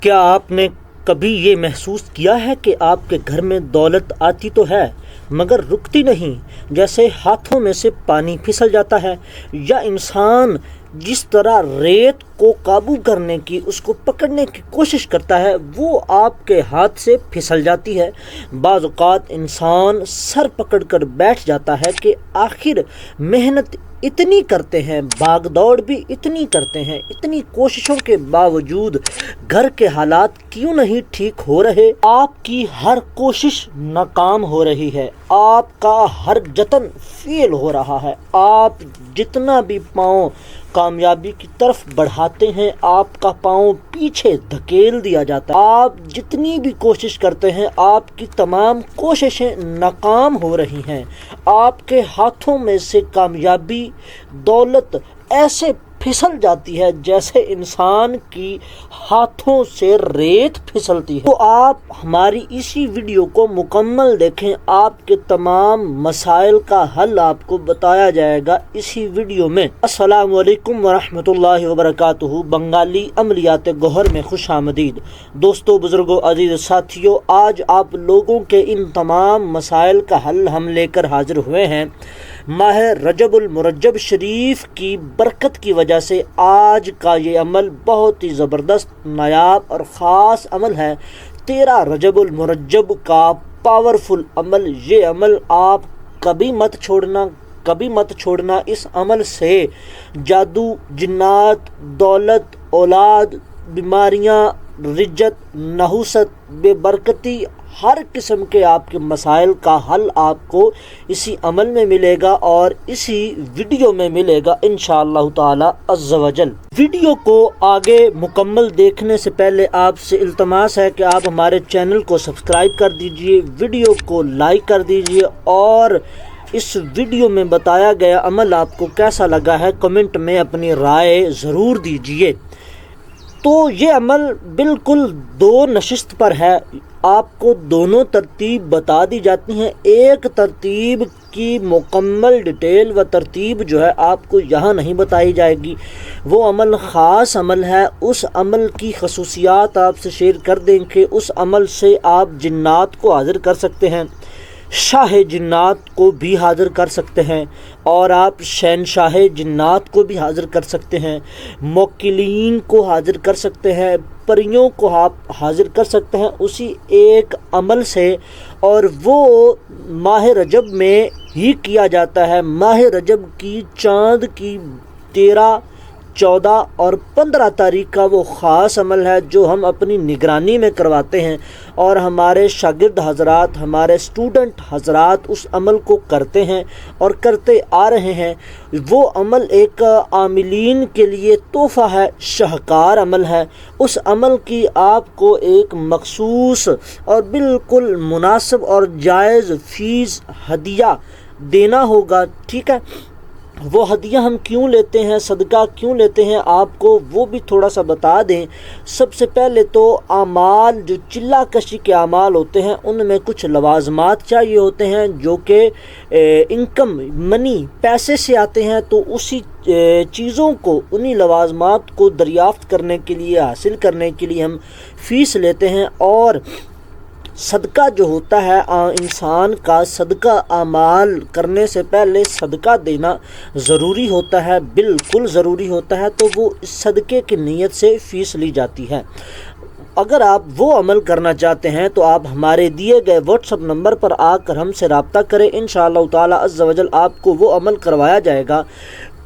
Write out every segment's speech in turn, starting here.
کیا آپ نے کبھی یہ محسوس کیا ہے کہ آپ کے گھر میں دولت آتی تو ہے مگر رکتی نہیں، جیسے ہاتھوں میں سے پانی پھسل جاتا ہے، یا انسان جس طرح ریت کو قابو کرنے کی، اس کو پکڑنے کی کوشش کرتا ہے، وہ آپ کے ہاتھ سے پھسل جاتی ہے۔ بعض اوقات انسان سر پکڑ کر بیٹھ جاتا ہے کہ آخر محنت اتنی کرتے ہیں، بھاگ دوڑ بھی اتنی کرتے ہیں، اتنی کوششوں کے باوجود گھر کے حالات کیوں نہیں ٹھیک ہو رہے؟ آپ کی ہر کوشش ناکام ہو رہی ہے، آپ کا ہر جتن فیل ہو رہا ہے، آپ جتنا بھی پاؤں کامیابی کی طرف بڑھاتے ہیں، آپ کا پاؤں پیچھے دھکیل دیا جاتا ہے، آپ جتنی بھی کوشش کرتے ہیں، آپ کی تمام کوششیں ناکام ہو رہی ہیں، آپ کے ہاتھوں میں سے کامیابی، دولت ایسے پھسل جاتی ہے جیسے انسان کی ہاتھوں سے ریت پھسلتی ہے۔ تو آپ ہماری اسی ویڈیو کو مکمل دیکھیں، آپ کے تمام مسائل کا حل آپ کو بتایا جائے گا اسی ویڈیو میں۔ السلام علیکم ورحمۃ اللہ وبرکاتہ۔ بنگالی عملیات گوہر میں خوش آمدید۔ دوستو، بزرگوں، عزیز ساتھیوں، آج آپ لوگوں کے ان تمام مسائل کا حل ہم لے کر حاضر ہوئے ہیں۔ ماہ رجب المرجب شریف کی برکت کی وجہ سے آج کا یہ عمل بہت ہی زبردست، نایاب اور خاص عمل ہے۔ 13 رجب المرجب کا پاورفل عمل، یہ عمل آپ کبھی مت چھوڑنا۔ اس عمل سے جادو، جنات، دولت، اولاد، بیماریاں، رجت، نحوست، بے برکتی، ہر قسم کے آپ کے مسائل کا حل آپ کو اسی عمل میں ملے گا اور اسی ویڈیو میں ملے گا انشاءاللہ تعالی عز و جل۔ ویڈیو کو آگے مکمل دیکھنے سے پہلے آپ سے التماس ہے کہ آپ ہمارے چینل کو سبسکرائب کر دیجئے، ویڈیو کو لائک کر دیجئے، اور اس ویڈیو میں بتایا گیا عمل آپ کو کیسا لگا ہے کمنٹ میں اپنی رائے ضرور دیجئے۔ تو یہ عمل بالکل 2 نشست پر ہے، آپ کو دونوں ترتیب بتا دی جاتی ہیں۔ ایک ترتیب کی مکمل ڈیٹیل و ترتیب جو ہے آپ کو یہاں نہیں بتائی جائے گی، وہ عمل خاص عمل ہے۔ اس عمل کی خصوصیات آپ سے شیئر کر دیں کہ اس عمل سے آپ جنات کو حاضر کر سکتے ہیں، شاہ جنات کو بھی حاضر کر سکتے ہیں، اور آپ شہنشاہ جنات کو بھی حاضر کر سکتے ہیں، موکلین کو حاضر کر سکتے ہیں، پریوں کو آپ حاضر کر سکتے ہیں اسی ایک عمل سے، اور وہ ماہ رجب میں ہی کیا جاتا ہے۔ ماہ رجب کی چاند کی 13، 14 اور 15 تاریخ کا وہ خاص عمل ہے جو ہم اپنی نگرانی میں کرواتے ہیں، اور ہمارے شاگرد حضرات، ہمارے اسٹوڈنٹ حضرات اس عمل کو کرتے ہیں اور کرتے آ رہے ہیں۔ وہ عمل ایک عاملین کے لیے تحفہ ہے، شاہکار عمل ہے۔ اس عمل کی آپ کو ایک مخصوص اور بالکل مناسب اور جائز فیس ہدیہ دینا ہوگا، ٹھیک ہے؟ وہ ہدیہ ہم کیوں لیتے ہیں، صدقہ کیوں لیتے ہیں، آپ کو وہ بھی تھوڑا سا بتا دیں۔ سب سے پہلے تو اعمال، جو چلہ کشی کے اعمال ہوتے ہیں، ان میں کچھ لوازمات چاہیے ہوتے ہیں جو کہ انکم، منی، پیسے سے آتے ہیں، تو اسی چیزوں کو، انہی لوازمات کو دریافت کرنے کے لیے، حاصل کرنے کے لیے ہم فیس لیتے ہیں۔ اور صدقہ جو ہوتا ہے، انسان کا صدقہ اعمال کرنے سے پہلے صدقہ دینا ضروری ہوتا ہے، بالکل ضروری ہوتا ہے، تو وہ اس صدقے کی نیت سے فیس لی جاتی ہے۔ اگر آپ وہ عمل کرنا چاہتے ہیں تو آپ ہمارے دیے گئے واٹس ایپ نمبر پر آ کر ہم سے رابطہ کریں، انشاءاللہ تعالی عز و جل آپ کو وہ عمل کروایا جائے گا۔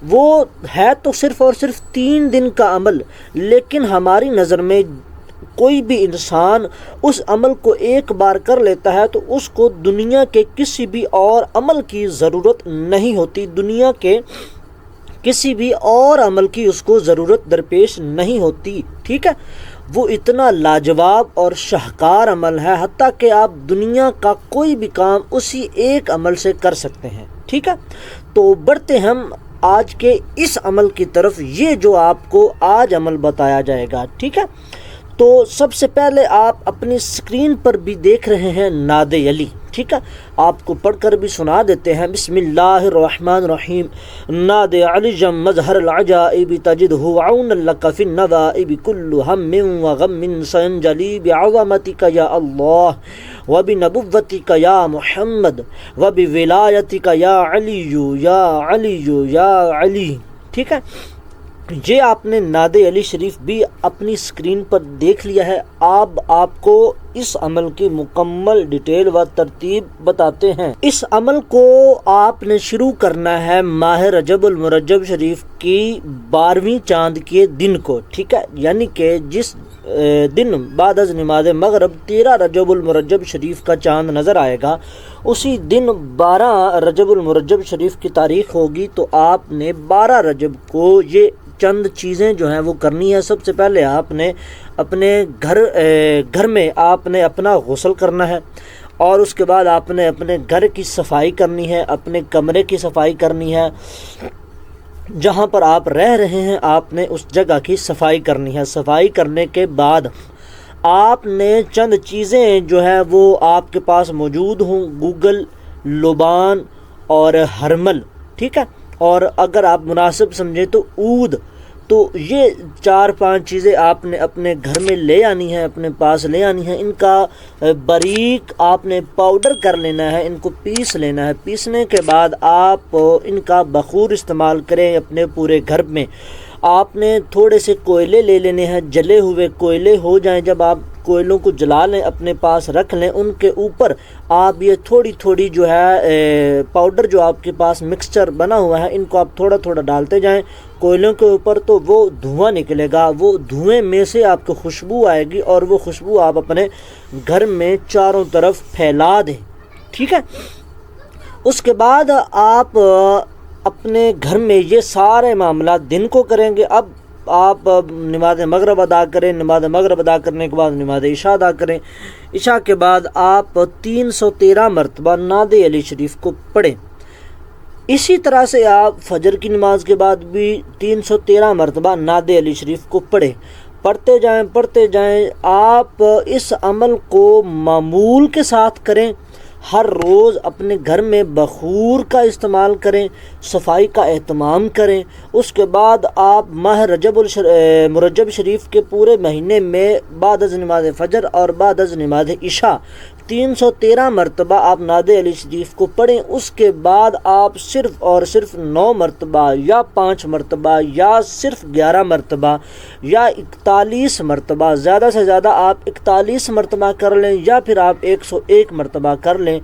وہ ہے تو صرف اور صرف 3 دن کا عمل، لیکن ہماری نظر میں کوئی بھی انسان اس عمل کو ایک بار کر لیتا ہے تو اس کو دنیا کے کسی بھی اور عمل کی ضرورت نہیں ہوتی، دنیا کے کسی بھی اور عمل کی اس کو ضرورت درپیش نہیں ہوتی، ٹھیک ہے؟ وہ اتنا لاجواب اور شاہکار عمل ہے، حتیٰ کہ آپ دنیا کا کوئی بھی کام اسی ایک عمل سے کر سکتے ہیں، ٹھیک ہے؟ تو بڑھتے ہم آج کے اس عمل کی طرف، یہ جو آپ کو آج عمل بتایا جائے گا، ٹھیک ہے؟ تو سب سے پہلے آپ اپنی اسکرین پر بھی دیکھ رہے ہیں ناد علی، ٹھیک ہے، آپ کو پڑھ کر بھی سنا دیتے ہیں۔ بسم اللہ الرحمن الرحیم۔ ناد علی جم مظہر العجائب تجدہ عون لک فی النوائب کل ہم وغم سینجلی بعظمتک یا اللہ وبنبوتک یا محمد وبولایتک یا علی یا علی یا علی۔ ٹھیک ہے، یہ آپ نے ناد علی شریف بھی اپنی اسکرین پر دیکھ لیا ہے۔ آپ کو اس عمل کی مکمل ڈیٹیل و ترتیب بتاتے ہیں۔ اس عمل کو آپ نے شروع کرنا ہے ماہ رجب المرجب شریف کی 12ویں چاند کے دن کو، ٹھیک ہے، یعنی کہ جس دن بعد از نماز مغرب 13 رجب المرجب شریف کا چاند نظر آئے گا، اسی دن 12 رجب المرجب شریف کی تاریخ ہوگی، تو آپ نے 12 رجب کو یہ چند چیزیں جو ہیں وہ کرنی ہے۔ سب سے پہلے آپ نے اپنے گھر میں آپ نے اپنا غسل کرنا ہے، اور اس کے بعد آپ نے اپنے گھر کی صفائی کرنی ہے، اپنے کمرے کی صفائی کرنی ہے، جہاں پر آپ رہ رہے ہیں آپ نے اس جگہ کی صفائی کرنی ہے۔ صفائی کرنے کے بعد آپ نے چند چیزیں جو ہے وہ آپ کے پاس موجود ہوں، گوگل، لبان اور ہرمل، ٹھیک ہے، اور اگر آپ مناسب سمجھیں تو عود، تو یہ 4-5 چیزیں آپ نے اپنے گھر میں لے آنی ہیں، اپنے پاس لے آنی ہیں۔ ان کا باریک آپ نے پاؤڈر کر لینا ہے، ان کو پیس لینا ہے۔ پیسنے کے بعد آپ ان کا بخور استعمال کریں اپنے پورے گھر میں۔ آپ نے تھوڑے سے کوئلے لے لینے ہیں، جلے ہوئے کوئلے ہو جائیں، جب آپ کوئلوں کو جلا لیں اپنے پاس رکھ لیں، ان کے اوپر آپ یہ تھوڑی تھوڑی جو ہے پاؤڈر جو آپ کے پاس مکسچر بنا ہوا ہے، ان کو آپ تھوڑا تھوڑا ڈالتے جائیں کوئلوں کے اوپر، تو وہ دھواں نکلے گا، وہ دھوئیں میں سے آپ کو خوشبو آئے گی، اور وہ خوشبو آپ اپنے گھر میں چاروں طرف پھیلا دیں، ٹھیک ہے۔ اس کے بعد آپ اپنے گھر میں یہ سارے معاملات دن کو کریں گے۔ اب آپ نماز مغرب ادا کریں، نماز مغرب ادا کرنے کے بعد نماز عشاء ادا کریں۔ عشاء کے بعد آپ 313 مرتبہ ناد علی شریف کو پڑھیں۔ اسی طرح سے آپ فجر کی نماز کے بعد بھی 313 مرتبہ ناد علی شریف کو پڑھیں، پڑھتے جائیں۔ آپ اس عمل کو معمول کے ساتھ کریں، ہر روز اپنے گھر میں بخور کا استعمال کریں، صفائی کا اہتمام کریں۔ اس کے بعد آپ ماہ رجب مرجب شریف کے پورے مہینے میں بعد از نماز فجر اور بعد از نماز عشاء 313 مرتبہ آپ ناد علی شریف کو پڑھیں۔ اس کے بعد آپ صرف اور صرف 9 مرتبہ یا 5 مرتبہ یا صرف 11 مرتبہ یا 41 مرتبہ، زیادہ سے زیادہ آپ 41 مرتبہ کر لیں، یا پھر آپ 101 مرتبہ کر لیں۔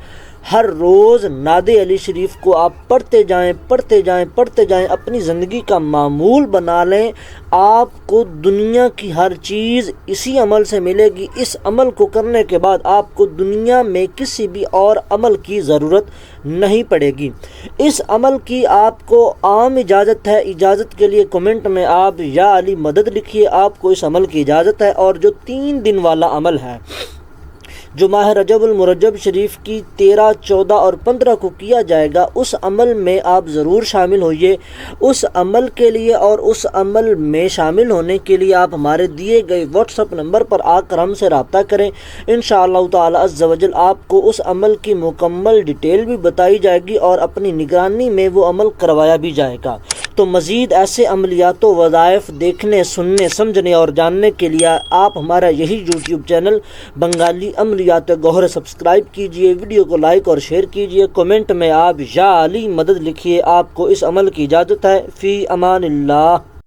ہر روز ناد علی شریف کو آپ پڑھتے جائیں، اپنی زندگی کا معمول بنا لیں۔ آپ کو دنیا کی ہر چیز اسی عمل سے ملے گی۔ اس عمل کو کرنے کے بعد آپ کو دنیا میں کسی بھی اور عمل کی ضرورت نہیں پڑے گی۔ اس عمل کی آپ کو عام اجازت ہے۔ اجازت کے لیے کمنٹ میں آپ یا علی مدد لکھیے، آپ کو اس عمل کی اجازت ہے۔ اور جو 3 دن والا عمل ہے، جو ماہ رجب المرجب شریف کی 13، 14 اور 15 کو کیا جائے گا، اس عمل میں آپ ضرور شامل ہوئیے۔ اس عمل کے لیے اور اس عمل میں شامل ہونے کے لیے آپ ہمارے دیے گئے واٹس ایپ نمبر پر آ کر ہم سے رابطہ کریں۔ انشاءاللہ تعالی عز و جل آپ کو اس عمل کی مکمل ڈیٹیل بھی بتائی جائے گی، اور اپنی نگرانی میں وہ عمل کروایا بھی جائے گا۔ تو مزید ایسے عملیات و وظائف دیکھنے، سننے، سمجھنے اور جاننے کے لیے آپ ہمارا یہی یوٹیوب چینل بنگالی عملیات گوہر سبسکرائب کیجئے، ویڈیو کو لائک اور شیئر کیجئے، کمنٹ میں آپ یا علی مدد لکھیے۔ آپ کو اس عمل کی اجازت ہے۔ فی امان اللہ۔